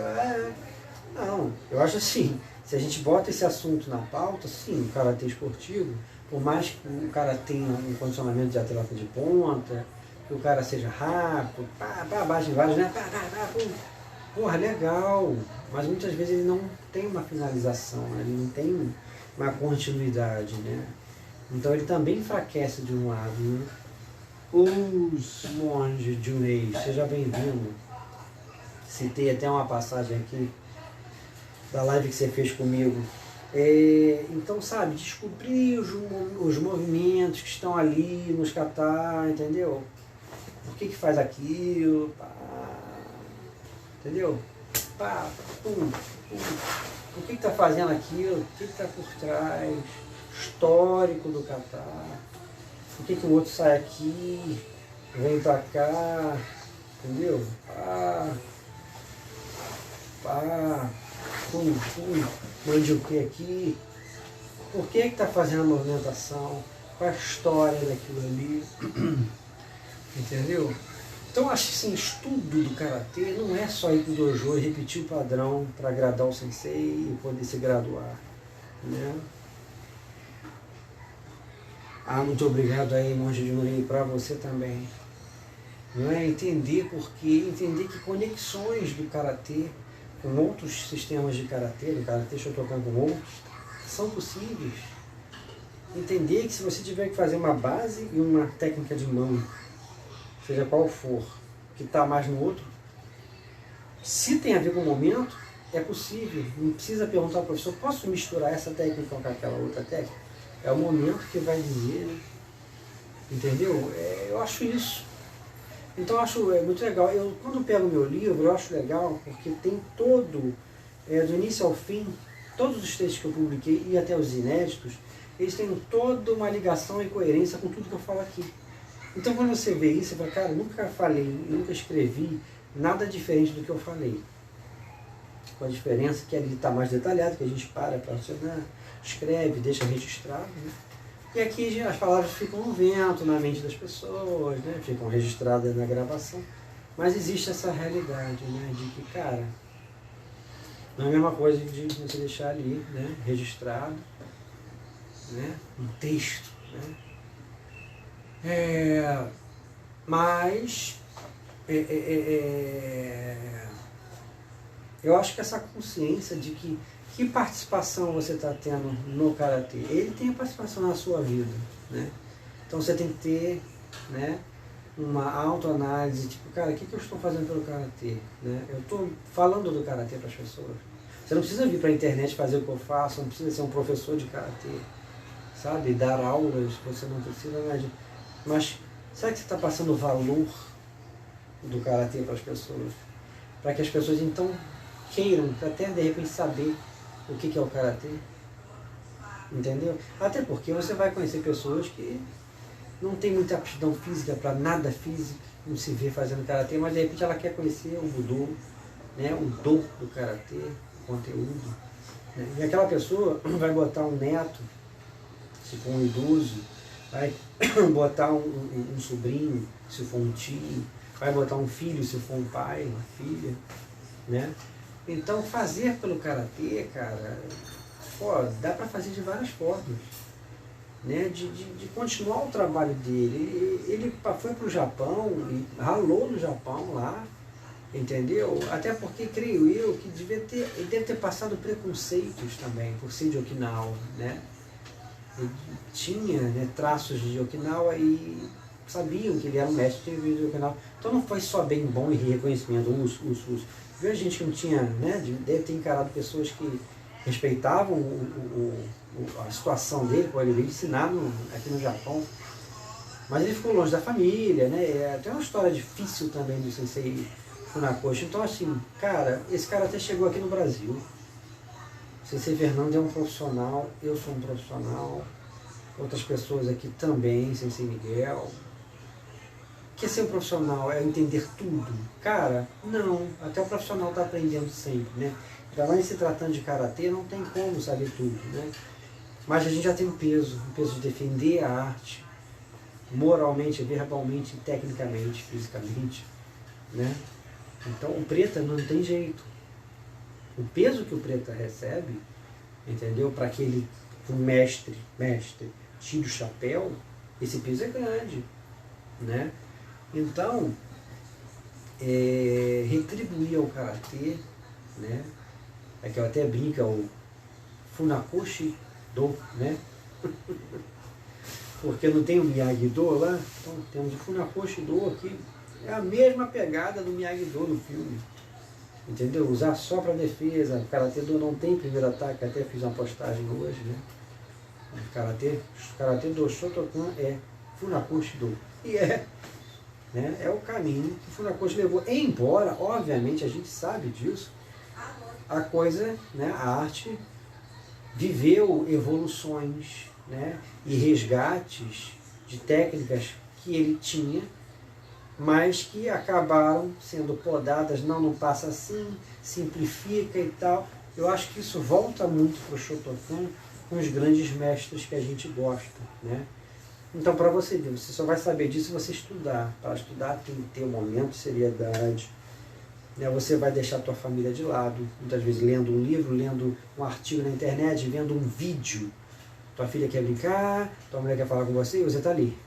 Não, eu acho assim, se a gente bota esse assunto na pauta, sim, o karatê esportivo, por mais que o cara tenha um condicionamento de atleta de ponta, que o cara seja rápido, baixa em vários, né? Porra, legal, mas muitas vezes ele não tem uma finalização, né? Ele não tem uma continuidade, né? Então ele também enfraquece de um lado, né? Os monges de Junei, seja bem-vindo. Citei até uma passagem aqui da live que você fez comigo. Então, sabe, descobrir os movimentos que estão ali nos kata, entendeu? Por que faz aquilo, pá, entendeu? Pá, pum, pum. Por que está fazendo aquilo? O que está por trás? Histórico do kata. Por que o outro sai aqui, vem pra cá, entendeu? Pá, pum, pum, mande o que aqui? Por que está fazendo a movimentação? Qual a história daquilo ali? Entendeu? Então, acho que assim, estudo do karatê não é só ir pro dojo e repetir o padrão para agradar o sensei e poder se graduar, né? Muito obrigado aí, monge de Murei, para você também. Não é? Entender porquê, entender que conexões do karatê com outros sistemas de karatê, do karatê Shotokan com outros, são possíveis. Entender que se você tiver que fazer uma base e uma técnica de mão, seja qual for, que está mais no outro, se tem a ver com o momento, é possível. Não precisa perguntar ao professor, posso misturar essa técnica com aquela outra técnica? É o momento que vai dizer, né? Entendeu? Eu acho isso. Então eu acho muito legal. Quando eu pego meu livro, eu acho legal, porque tem todo, do início ao fim, todos os textos que eu publiquei e até os inéditos, eles têm toda uma ligação e coerência com tudo que eu falo aqui. Então quando você vê isso, você fala, cara, eu nunca falei, nunca escrevi nada diferente do que eu falei. Com a diferença que ali está mais detalhado, que a gente para acionar, escreve, deixa registrado, né? E aqui as palavras ficam no vento, na mente das pessoas, né? Ficam registradas na gravação. Mas existe essa realidade, né? De que, cara, não é a mesma coisa de você deixar ali, né? Registrado, né? Um texto, né? Mas eu acho que essa consciência de que participação você está tendo no karatê, ele tem a participação na sua vida, né? Então você tem que ter, né, uma autoanálise, tipo, cara, o que eu estou fazendo pelo karatê, né? Eu estou falando do karatê para as pessoas. Você não precisa vir para a internet fazer o que eu faço, não precisa ser um professor de karatê, sabe? Dar aulas, você não precisa, mas será que você está passando o valor do karatê para as pessoas? Para que as pessoas então queiram até de repente saber o que é o karatê, entendeu? Até porque você vai conhecer pessoas que não tem muita aptidão física para nada físico, não se vê fazendo karatê, mas de repente ela quer conhecer o Budô, né, o do do karatê, o conteúdo, né? E aquela pessoa vai botar um neto, se for um idoso, vai botar um sobrinho, se for um tio, vai botar um filho, se for um pai, uma filha, né? Então fazer pelo karatê, cara, dá para fazer de várias formas, né? De continuar o trabalho dele. Ele foi para o Japão e ralou no Japão lá, entendeu? Até porque creio eu que ele deve ter passado preconceitos também por ser de Okinawa, né? Ele tinha, né, traços de Okinawa e sabiam que ele era um mestre de Okinawa. Então não foi só bem bom e reconhecimento, Viu gente que não tinha, né, deve ter encarado pessoas que respeitavam a situação dele, quando ele veio ensinar aqui no Japão. Mas ele ficou longe da família, né? Tem uma história difícil também do Sensei Funakoshi. Então assim, cara, esse cara até chegou aqui no Brasil. O Sensei Fernando é um profissional, eu sou um profissional, outras pessoas aqui também, Sensei Miguel. que é ser um profissional? É entender tudo? Cara, não. Até o profissional está aprendendo sempre, né? Ainda mais se tratando de karatê, não tem como saber tudo, né? Mas a gente já tem um peso de defender a arte, moralmente, verbalmente, tecnicamente, fisicamente, né? Então o preta não tem jeito. O peso que o preta recebe, entendeu? Para aquele mestre, tira o chapéu, esse peso é grande, né? Então, retribuir ao karatê, né? É que eu até brinco, é o Funakoshi Do, né? Porque não tem o Miyagi-Do lá, então temos o Funakoshi Do aqui, é a mesma pegada do Miyagi-Do no filme, entendeu? Usar só para defesa, o Karatê-Do não tem primeiro ataque, até fiz uma postagem hoje, né? O Karatê-Do Shotokan é Funakoshi Do, e né? É o caminho que o Funakoshi levou, embora, obviamente, a gente sabe disso, a coisa, né, a arte viveu evoluções, né, e resgates de técnicas que ele tinha, mas que acabaram sendo podadas, não passa assim, simplifica e tal. Eu acho que isso volta muito para o Shotokan com os grandes mestres que a gente gosta, né? Então, para você ver, você só vai saber disso se você estudar. Para estudar tem que ter um momento de seriedade, né? Você vai deixar a tua família de lado, muitas vezes lendo um livro, lendo um artigo na internet, vendo um vídeo. Tua filha quer brincar, tua mulher quer falar com você e você está ali.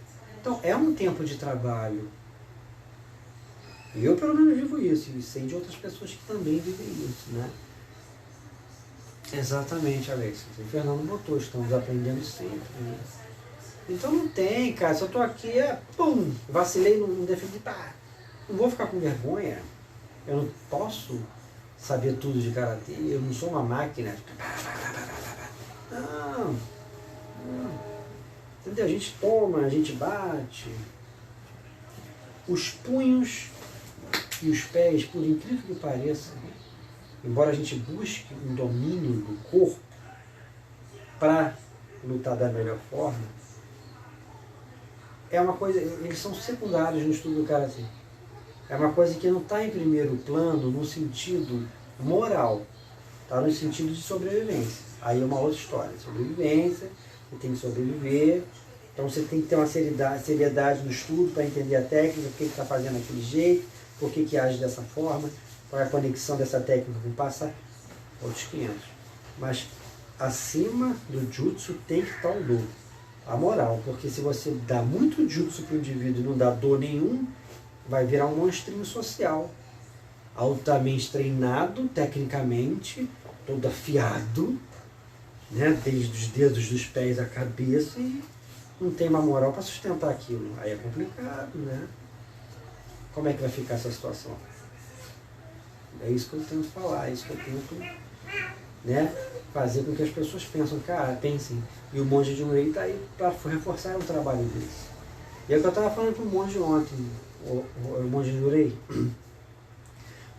Então, é um tempo de trabalho. Eu, pelo menos, vivo isso, e sei de outras pessoas que também vivem isso, né? Exatamente, Alex. O Fernando botou, estamos aprendendo sempre, né? Então não tem, cara, se eu tô aqui, pum, vacilei, não defendi, pá, não vou ficar com vergonha, eu não posso saber tudo de karatê, eu não sou uma máquina, não, entendeu? A gente toma, a gente bate, os punhos e os pés, por incrível que pareça, embora a gente busque um domínio do corpo para lutar da melhor forma, é uma coisa, eles são secundários no estudo do karatê. É uma coisa que não está em primeiro plano no sentido moral, está no sentido de sobrevivência. Aí é uma outra história, sobrevivência, você tem que sobreviver, então você tem que ter uma seriedade no estudo para entender a técnica, por que está fazendo daquele jeito, por que age dessa forma, qual é a conexão dessa técnica com o passado, outros 500. Mas acima do jutsu tem que estar o do. A moral, porque se você dá muito jutsu para o indivíduo e não dá dor nenhum, vai virar um monstrinho social, altamente treinado, tecnicamente, todo afiado, né, desde os dedos dos pés à cabeça, e não tem uma moral para sustentar aquilo. Aí é complicado, né? Como é que vai ficar essa situação? É isso que eu tento falar, é isso que eu tento, né, fazer com que as pessoas pensem. E o monge de Urei está aí para reforçar o trabalho deles. E é o que eu estava falando para o monge ontem, o monge de Urei.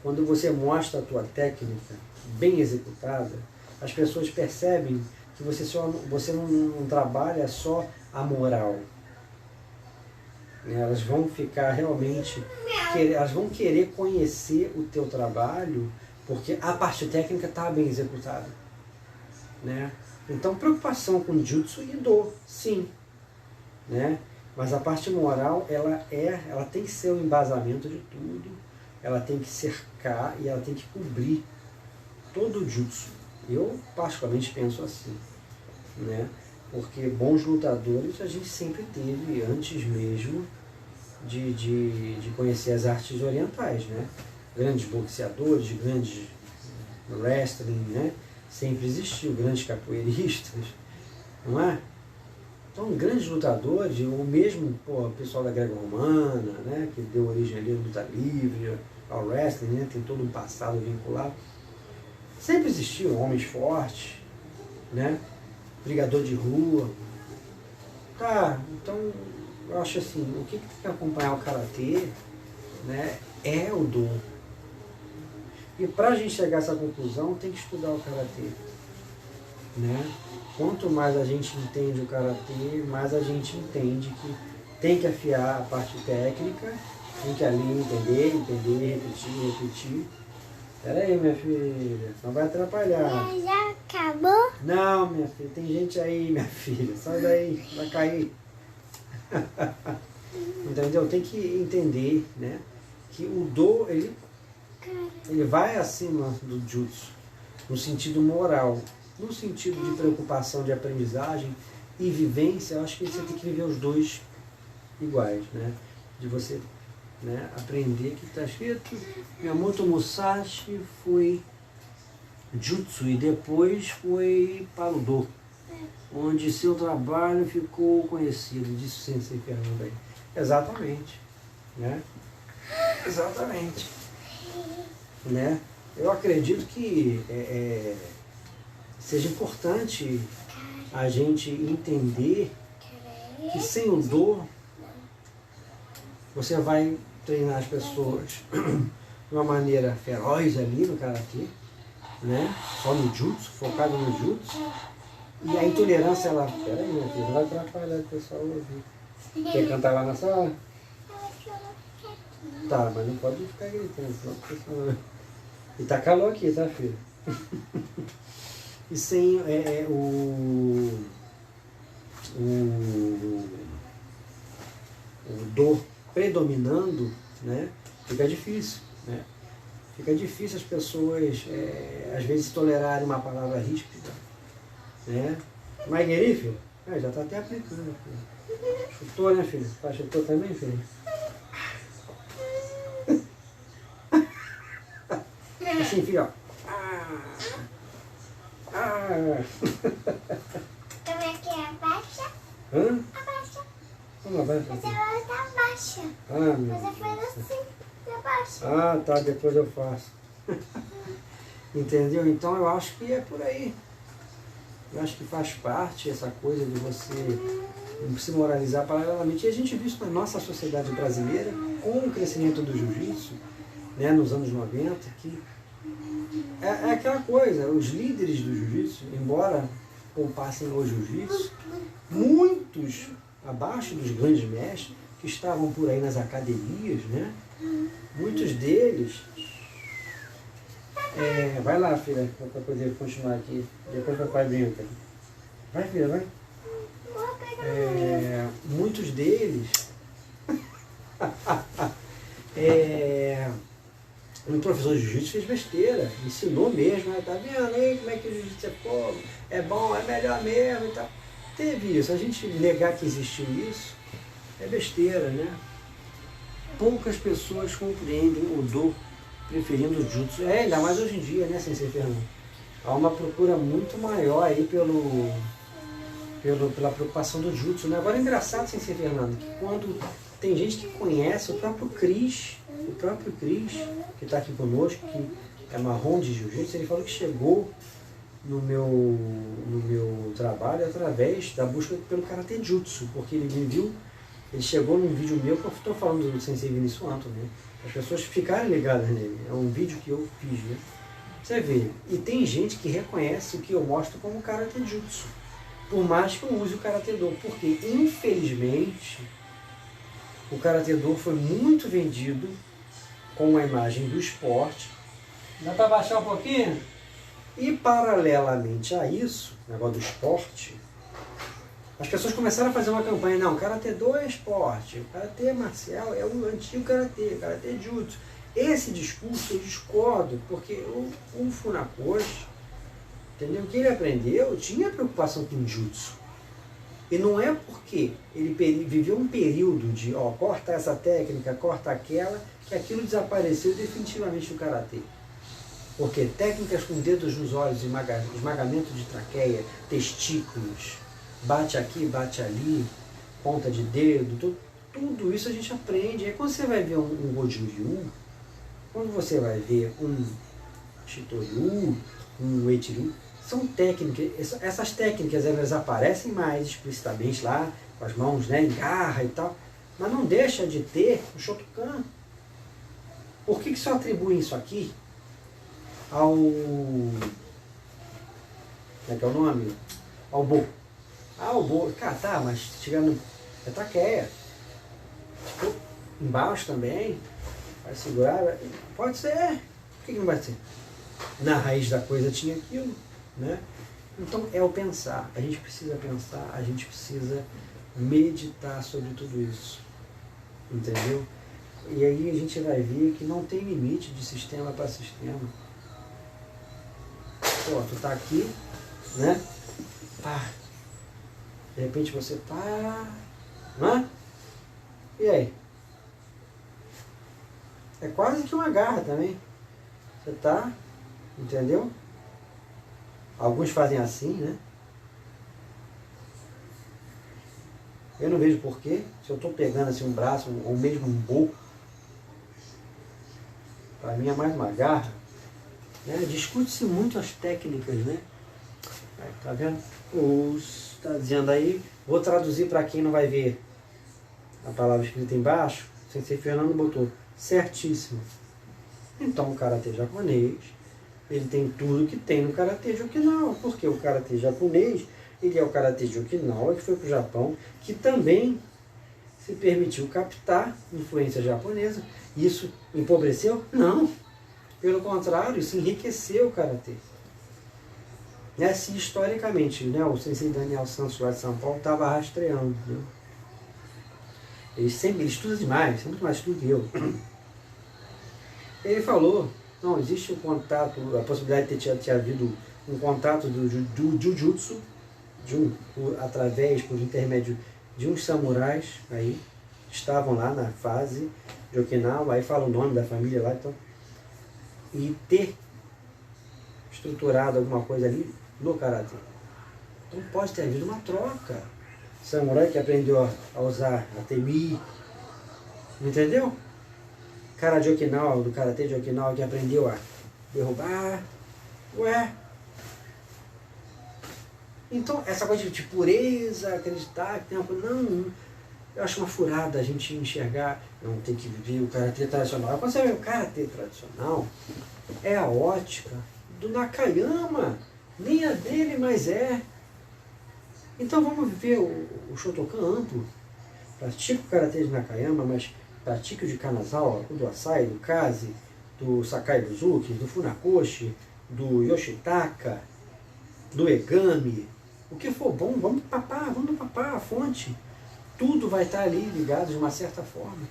Quando você mostra a tua técnica bem executada, as pessoas percebem que você não trabalha só a moral. Elas vão ficar realmente, elas vão querer conhecer o teu trabalho, porque a parte técnica está bem executada, né? Então, preocupação com jutsu e do, sim, né? Mas a parte moral, ela tem que ser o embasamento de tudo, ela tem que cercar e ela tem que cobrir todo o jutsu. Eu, particularmente, penso assim, né? Porque bons lutadores a gente sempre teve antes mesmo de conhecer as artes orientais, né? Grandes boxeadores, grandes wrestling, né? Sempre existiu, grandes capoeiristas, não é? Então, grandes lutadores, ou mesmo o pessoal da greco-romana, né? Que deu origem ali à luta livre, ao wrestling, né? Tem todo um passado vinculado. Sempre existiu homens fortes, né? Brigador de rua. Tá, então eu acho assim, o que tem que acompanhar o karatê, né, é o dom. E para a gente chegar a essa conclusão, tem que estudar o karatê, né? Quanto mais a gente entende o karatê, mais a gente entende que tem que afiar a parte técnica, tem que ali entender, repetir. Pera aí, minha filha, não vai atrapalhar. Já acabou? Não, minha filha, tem gente aí, minha filha, sai daí, vai cair. Entendeu? Tem que entender, né, que o Do, ele vai acima do Jutsu, no sentido moral, no sentido de preocupação de aprendizagem e vivência. Eu acho que você tem que viver os dois iguais, né? De você, né, aprender que está escrito Miyamoto Musashi foi Jutsu e depois foi para o Do, onde seu trabalho ficou conhecido, disse o Sensei Fernando aí. Exatamente, né? Exatamente, né? Eu acredito que seja importante a gente entender que sem o Do você vai treinar as pessoas de uma maneira feroz ali no Karatê, né? Só no Jutsu, focado no Jutsu. E a intolerância, ela... Pera aí, minha filha, não vai atrapalhar o pessoal ouvir. Quer cantar lá na sala? Tá, mas não pode ficar gritando, senão o pessoal... E tá calor aqui, tá, filha? E sem o Do predominando, né, fica difícil, né? Fica difícil as pessoas, às vezes, tolerarem uma palavra ríspida, né? Maigueri, filho? Já está até aplicando, filho. Chutou, né, filho? Chutou também, filho? Assim, filho, ó. Como é que é? Abaixa? Hã? Abaixa. Vamos abaixa. Você vai estar abaixa. Meu Você faz assim, você abaixa. Ah, tá, depois eu faço. Entendeu? Então eu acho que é por aí. Eu acho que faz parte essa coisa de você se moralizar paralelamente. E a gente viu isso na nossa sociedade brasileira, com o crescimento do jiu-jitsu, né, nos anos 90, que é aquela coisa, os líderes do jiu-jitsu, embora poupassem o jiu-jitsu, muitos abaixo dos grandes mestres, que estavam por aí nas academias, né, muitos deles... vai lá, filha, para poder continuar aqui. Depois o papai brinca. Vai, filha, vai. Muitos deles... um professor de jiu-jitsu fez besteira, ensinou mesmo, né? Tá vendo aí como é que o jiu-jitsu é bom, é melhor mesmo e tal. Teve isso. A gente negar que existiu isso é besteira, né? Poucas pessoas compreendem o Do preferindo o Jutsu. Ainda mais hoje em dia, né, Sensei Fernando? Há uma procura muito maior aí pela preocupação do Jutsu, né? Agora é engraçado, Sensei Fernando, que quando tem gente que conhece, o próprio Cris, que está aqui conosco, que é marrom de jiu-jitsu, ele falou que chegou no meu trabalho através da busca pelo Karate Jutsu, porque ele me viu, ele chegou num vídeo meu que eu estou falando do Sensei Vinícius Anton, né? As pessoas ficarem ligadas nele. É um vídeo que eu fiz, né? Você vê. E tem gente que reconhece o que eu mostro como Karate Jutsu. Por mais que eu use o Karate Do. Porque, infelizmente, o Karate Do foi muito vendido com a imagem do esporte. Dá para baixar um pouquinho? E, paralelamente a isso, o negócio do esporte, as pessoas começaram a fazer uma campanha, não, Karate Do é esporte, Karate marcial é o antigo Karate, Karate Jutsu. Esse discurso eu discordo, porque o Funakoshi, entendeu? O que ele aprendeu tinha preocupação com Jutsu. E não é porque ele viveu um período de, corta essa técnica, corta aquela, que aquilo desapareceu definitivamente do Karatê. Porque técnicas com dedos nos olhos, esmagamento de traqueia, testículos, bate aqui, bate ali, ponta de dedo, tudo isso a gente aprende. Aí quando você vai ver um Goju-Ryu, quando você vai ver um Shitoryu, um Uechi-Ryu, são técnicas, essas técnicas elas aparecem mais explicitamente lá, com as mãos, né, em garra e tal, mas não deixa de ter o Shotokan. Por que só atribuem isso aqui ao... como é que é o nome? Ao Bo. O Bo, cara, tá, mas chegando é traqueia. Tipo, embaixo também, vai segurar, pode ser. Por que não vai ser? Na raiz da coisa tinha aquilo, né? Então é o pensar. A gente precisa pensar, a gente precisa meditar sobre tudo isso. Entendeu? E aí a gente vai ver que não tem limite de sistema para sistema. Pô, tu tá aqui, né? Pá. De repente você tá... Né? E aí? É quase que uma garra também. Você tá... Entendeu? Alguns fazem assim, né? Eu não vejo porquê. Se eu estou pegando assim um braço, ou mesmo um boco, para mim é mais uma garra. Né? Discute-se muito as técnicas, né? Aí, tá vendo? Está dizendo aí, vou traduzir para quem não vai ver a palavra escrita embaixo. O Sensei Fernando botou certíssimo. Então o karatê japonês, ele tem tudo que tem no karatê de Okinawa, porque o karatê japonês, ele é o karatê de Okinawa, que foi para o Japão, que também se permitiu captar influência japonesa. Isso empobreceu? Não. Pelo contrário, isso enriqueceu o karatê. Né? Se historicamente, né, o Sensei Daniel Santos lá de São Paulo estava rastreando. Né? Ele estuda demais, é muito mais estudo que eu. Ele falou, não, existe um contato, a possibilidade de ter havido um contato do Jujutsu, através, por intermédio de uns samurais aí, que estavam lá na fase de Okinawa, aí fala o nome da família lá, então, e ter estruturado alguma coisa ali no karatê. Então pode ter havido uma troca. Samurai que aprendeu a usar a temi, entendeu? Cara de Okinawa, do karatê de Okinawa, que aprendeu a derrubar. Ué. Então, essa coisa de pureza, acreditar que tem uma... Não, eu acho uma furada a gente enxergar, não tem que viver o karatê tradicional. Quando você vê o karatê tradicional, é a ótica do Nakayama. Nem a dele, mas é. Então vamos viver o Shotokan amplo. Pratica o karatê de Nakayama, mas pratica o de Kanazawa, o do Asai, do Kaze, do Sakai Buzuki, do Funakoshi, do Yoshitaka, do Egami. O que for bom, vamos papar a fonte. Tudo vai estar ali ligado de uma certa forma.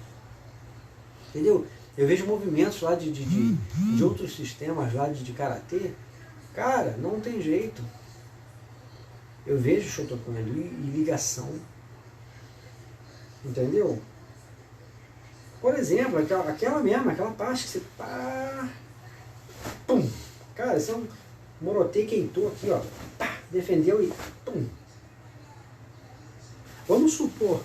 Entendeu? Eu vejo movimentos lá de outros sistemas lá de karatê. Cara, não tem jeito. Eu vejo Shotokan ali e ligação. Entendeu? Por exemplo, aquela parte que você pá, pum. Cara, esse é um Morotei Keito aqui, ó. Pá, defendeu e pum. Vamos supor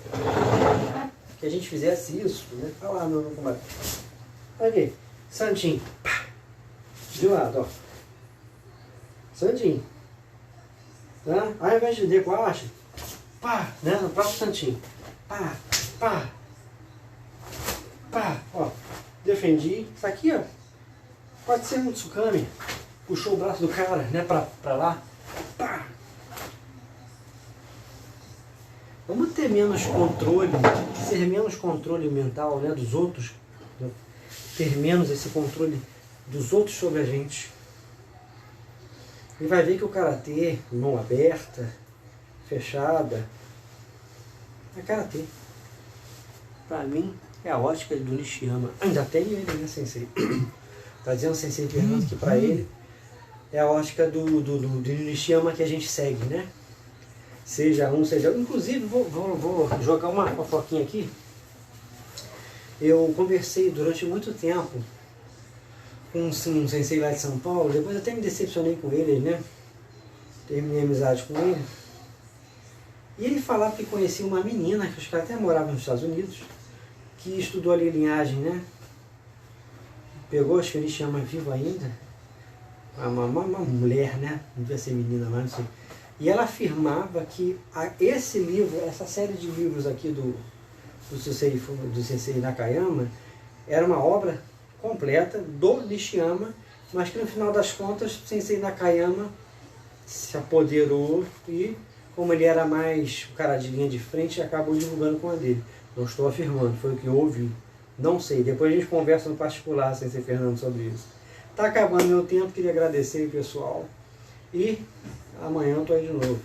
que a gente fizesse isso, né? Olha lá no combate. Aqui, Santin. Pá. De lado, ó. Santin. Tá? Ao invés de decolar, pá, né? No próprio Santin. Pá, pá. Pá, ó. Defendi. Isso aqui, ó. Pode ser um Tsukami. Puxou o braço do cara, né? Pra lá. Pá. Vamos ter menos controle, ser menos controle mental, né, dos outros, né? Ter menos esse controle dos outros sobre a gente. E vai ver que o karatê, mão aberta, fechada, é karatê. Pra mim, é a ótica do Nishiyama. Ainda tem ele, né, Sensei? Tá dizendo o Sensei Fernando que pra ele é a ótica do Nishiyama que a gente segue, né? Seja um, seja outro. Inclusive, vou jogar uma fofoquinha aqui. Eu conversei durante muito tempo com um sensei lá de São Paulo. Depois até me decepcionei com ele, né? Terminei a amizade com ele. E ele falava que conhecia uma menina, que os caras até moravam nos Estados Unidos, que estudou ali linhagem, né? Pegou, acho que ele chama vivo ainda. Uma mulher, né? Não devia ser menina, mas não sei. E ela afirmava que esse livro, essa série de livros aqui do Sensei Nakayama, era uma obra completa do Nishiyama, mas que no final das contas o Sensei Nakayama se apoderou e, como ele era mais o cara de linha de frente, acabou divulgando com a dele. Não estou afirmando, foi o que eu ouvi. Não sei, depois a gente conversa no particular, sem ser Fernando, sobre isso. Tá acabando meu tempo, queria agradecer, pessoal. E amanhã eu tô aí de novo.